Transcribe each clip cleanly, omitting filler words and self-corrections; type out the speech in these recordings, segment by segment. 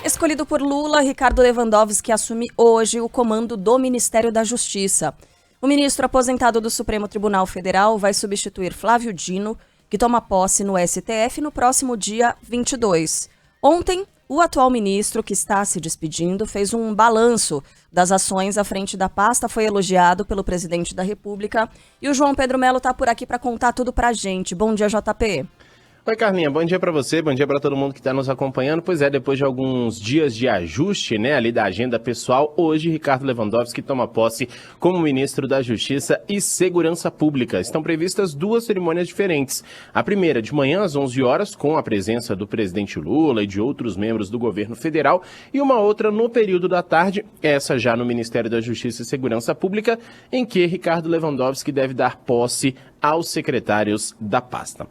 Escolhido por Lula, Ricardo Lewandowski assume hoje o comando do Ministério da Justiça. O ministro aposentado do Supremo Tribunal Federal vai substituir Flávio Dino, que toma posse no STF no próximo dia 22. Ontem, o atual ministro, que está se despedindo, fez um balanço das ações à frente da pasta, foi elogiado pelo presidente da República. E o João Pedro Melo está por aqui para contar tudo para a gente. Bom dia, JP. Oi, Carlinha, bom dia para você, bom dia para todo mundo que está nos acompanhando. Pois é, depois de alguns dias de ajuste, ali da agenda pessoal, hoje Ricardo Lewandowski toma posse como ministro da Justiça e Segurança Pública. Estão previstas duas cerimônias diferentes. A primeira de manhã às 11 horas, com a presença do presidente Lula e de outros membros do governo federal, e uma outra no período da tarde, essa já no Ministério da Justiça e Segurança Pública, em que Ricardo Lewandowski deve dar posse aos secretários da pasta.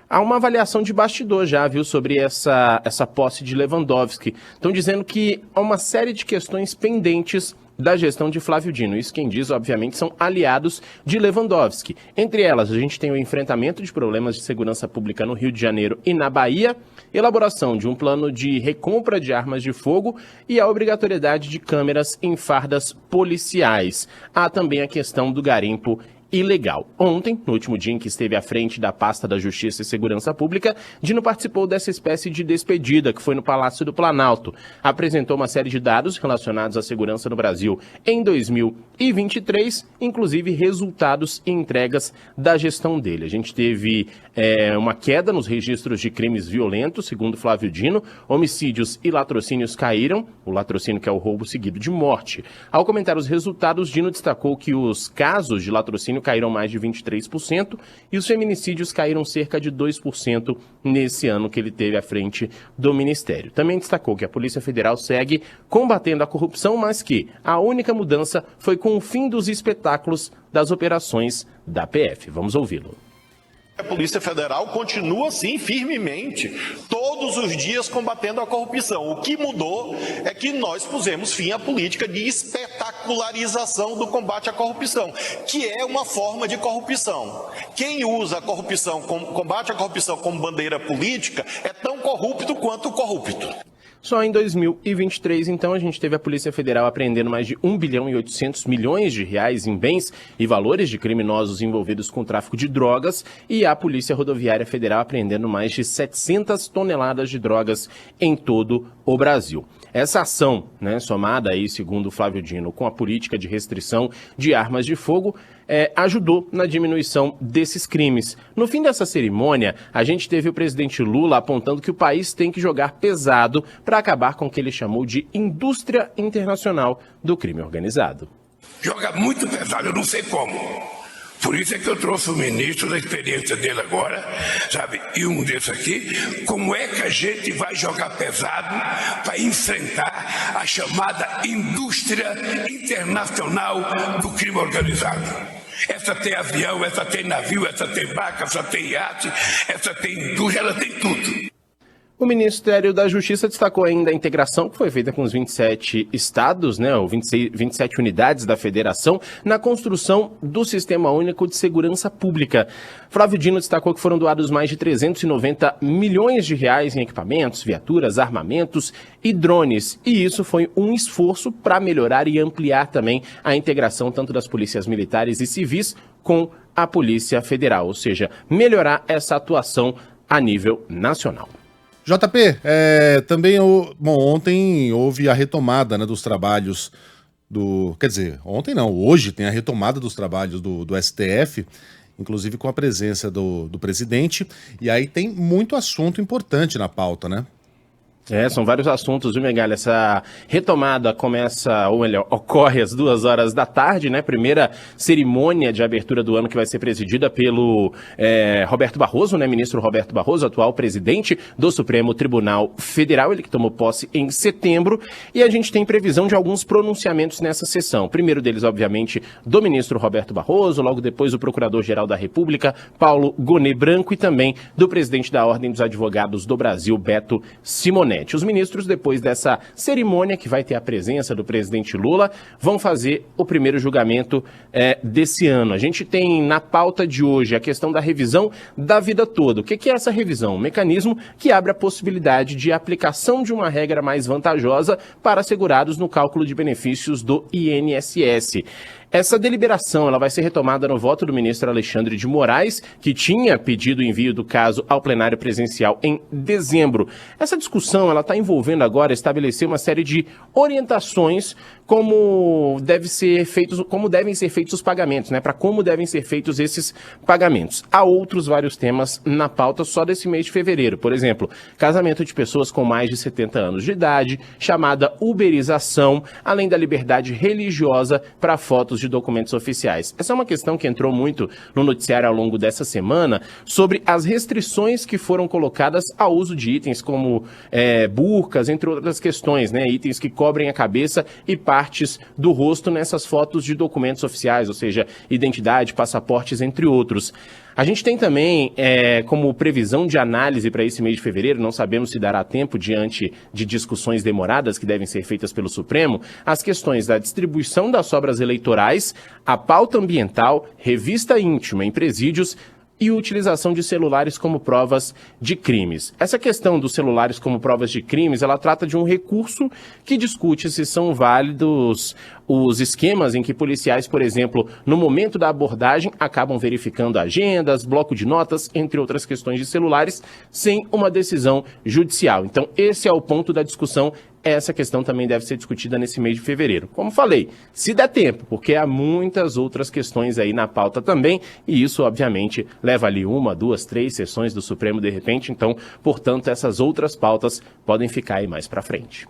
Há uma avaliação de bastidor já, viu, sobre essa posse de Lewandowski. Estão dizendo que há uma série de questões pendentes da gestão de Flávio Dino. Isso quem diz, obviamente, são aliados de Lewandowski. Entre elas, a gente tem o enfrentamento de problemas de segurança pública no Rio de Janeiro e na Bahia, elaboração de um plano de recompra de armas de fogo e a obrigatoriedade de câmeras em fardas policiais. Há também a questão do garimpo ilegal. Ontem, no último dia em que esteve à frente da pasta da Justiça e Segurança Pública, Dino participou dessa espécie de despedida que foi no Palácio do Planalto. Apresentou uma série de dados relacionados à segurança no Brasil em 2023, inclusive resultados e entregas da gestão dele. A gente teve uma queda nos registros de crimes violentos, segundo Flávio Dino, homicídios e latrocínios caíram, o latrocínio que é o roubo seguido de morte. Ao comentar os resultados, Dino destacou que os casos de latrocínio caíram mais de 23% e os feminicídios caíram cerca de 2% nesse ano que ele teve à frente do Ministério. Também destacou que a Polícia Federal segue combatendo a corrupção, mas que a única mudança foi com o fim dos espetáculos das operações da PF. Vamos ouvi-lo. A Polícia Federal continua, sim, firmemente, todos os dias combatendo a corrupção. O que mudou é que nós pusemos fim à política de espetacularização do combate à corrupção, que é uma forma de corrupção. Quem usa a corrupção, combate à corrupção como bandeira política, é tão corrupto quanto corrupto. Só em 2023, então, a gente teve a Polícia Federal apreendendo mais de 1 bilhão e 800 milhões de reais em bens e valores de criminosos envolvidos com tráfico de drogas e a Polícia Rodoviária Federal apreendendo mais de 700 toneladas de drogas em todo o Brasil. Essa ação, somada aí, segundo Flávio Dino, com a política de restrição de armas de fogo, ajudou na diminuição desses crimes. No fim dessa cerimônia, a gente teve o presidente Lula apontando que o país tem que jogar pesado para acabar com o que ele chamou de indústria internacional do crime organizado. Joga muito pesado, eu não sei como. Por isso é que eu trouxe o ministro, da experiência dele agora, sabe? E um desses aqui, como é que a gente vai jogar pesado para enfrentar a chamada indústria internacional do crime organizado? Essa tem avião, essa tem navio, essa tem barca, essa tem iate, essa tem indústria, ela tem tudo. O Ministério da Justiça destacou ainda a integração que foi feita com os 27 estados, ou 27 unidades da federação, na construção do Sistema Único de Segurança Pública. Flávio Dino destacou que foram doados mais de 390 milhões de reais em equipamentos, viaturas, armamentos e drones. E isso foi um esforço para melhorar e ampliar também a integração tanto das polícias militares e civis com a Polícia Federal, ou seja, melhorar essa atuação a nível nacional. JP, também, ontem houve a retomada dos trabalhos ontem não, hoje tem a retomada dos trabalhos do STF, inclusive com a presença do presidente, e aí tem muito assunto importante na pauta, né? São vários assuntos, viu, Megali? Essa retomada ocorre às 2 da tarde, Primeira cerimônia de abertura do ano que vai ser presidida pelo Roberto Barroso, Ministro Roberto Barroso, atual presidente do Supremo Tribunal Federal, ele que tomou posse em setembro, e a gente tem previsão de alguns pronunciamentos nessa sessão. O primeiro deles, obviamente, do ministro Roberto Barroso, logo depois o Procurador-Geral da República, Paulo Gonet Branco, e também do presidente da Ordem dos Advogados do Brasil, Beto Simonetti. internet. Os ministros, depois dessa cerimônia, que vai ter a presença do presidente Lula, vão fazer o primeiro julgamento desse ano. A gente tem na pauta de hoje a questão da revisão da vida toda. O que é essa revisão? Um mecanismo que abre a possibilidade de aplicação de uma regra mais vantajosa para segurados no cálculo de benefícios do INSS. Essa deliberação ela vai ser retomada no voto do ministro Alexandre de Moraes, que tinha pedido o envio do caso ao plenário presencial em dezembro. Essa discussão ela está envolvendo agora estabelecer uma série de orientações como devem ser feitos os pagamentos, né? Para como devem ser feitos esses pagamentos. Há outros vários temas na pauta só desse mês de fevereiro. Por exemplo, casamento de pessoas com mais de 70 anos de idade, chamada uberização, além da liberdade religiosa para fotos de documentos oficiais. Essa é uma questão que entrou muito no noticiário ao longo dessa semana sobre as restrições que foram colocadas ao uso de itens como burcas, entre outras questões, né? Itens que cobrem a cabeça e partes do rosto nessas fotos de documentos oficiais, ou seja, identidade, passaportes, entre outros. A gente tem também, como previsão de análise para esse mês de fevereiro, não sabemos se dará tempo diante de discussões demoradas que devem ser feitas pelo Supremo, as questões da distribuição das sobras eleitorais, a pauta ambiental, revista íntima em presídios e utilização de celulares como provas de crimes. Essa questão dos celulares como provas de crimes, ela trata de um recurso que discute se são válidos os esquemas em que policiais, por exemplo, no momento da abordagem, acabam verificando agendas, bloco de notas, entre outras questões de celulares, sem uma decisão judicial. Então, esse é o ponto da discussão. Essa questão também deve ser discutida nesse mês de fevereiro. Como falei, se der tempo, porque há muitas outras questões aí na pauta também, e isso, obviamente, leva ali 1, 2, 3 sessões do Supremo de repente, então, portanto, essas outras pautas podem ficar aí mais para frente.